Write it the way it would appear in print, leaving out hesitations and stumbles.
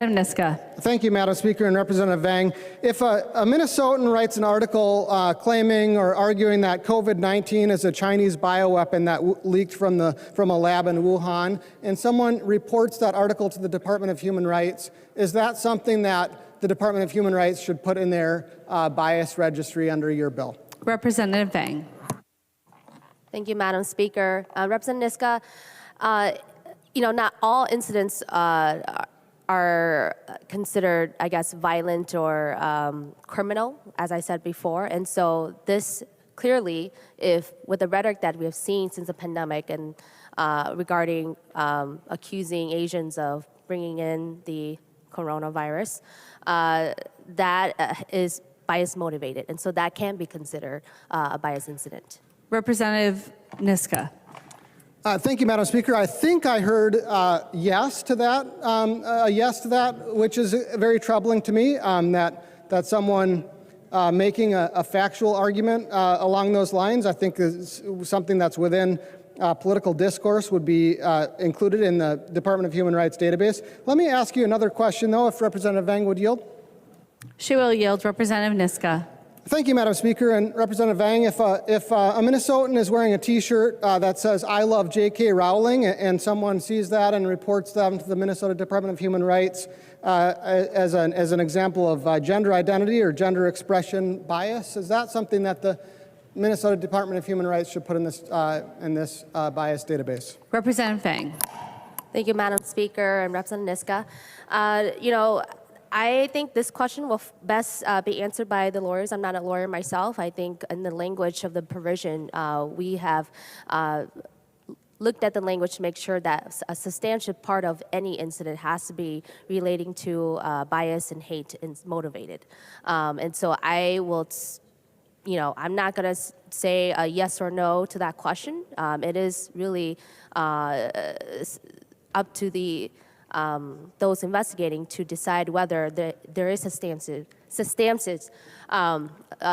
Niska. Thank you, Madam Speaker and Representative Vang. If a Minnesotan writes an article claiming or arguing that COVID-19 is a Chinese bioweapon that leaked from a lab in Wuhan, and someone reports that article to the Department of Human Rights, is that something that the Department of Human Rights should put in their bias registry under your bill? Representative Vang. Thank you, Madam Speaker. Representative Niska, not all incidents are considered, I guess, violent or criminal, as I said before. And so this clearly, if with the rhetoric that we have seen since the pandemic and regarding accusing Asians of bringing in the coronavirus, that is bias motivated. And so that can be considered a bias incident. Representative Niska. Thank you, Madam Speaker. I think I heard yes to that, which is very troubling to me, that someone making a factual argument along those lines, I think is something that's within political discourse would be included in the Department of Human Rights database. Let me ask you another question, though, if Representative Vang would yield. She will yield. Representative Niska. Thank you, Madam Speaker. And Representative Vang, if a Minnesotan is wearing a T-shirt that says "I love J.K. Rowling" and someone sees that and reports them to the Minnesota Department of Human Rights as an example of gender identity or gender expression bias, is that something that the Minnesota Department of Human Rights should put in this bias database? Representative Vang. Thank you, Madam Speaker and Representative Niska. I think this question will best be answered by the lawyers. I'm not a lawyer myself. I think in the language of the provision, we have looked at the language to make sure that a substantial part of any incident has to be relating to bias and hate and motivated. And so I will, I'm not going to say a yes or no to that question. It is really up to the those investigating to decide whether there is substantive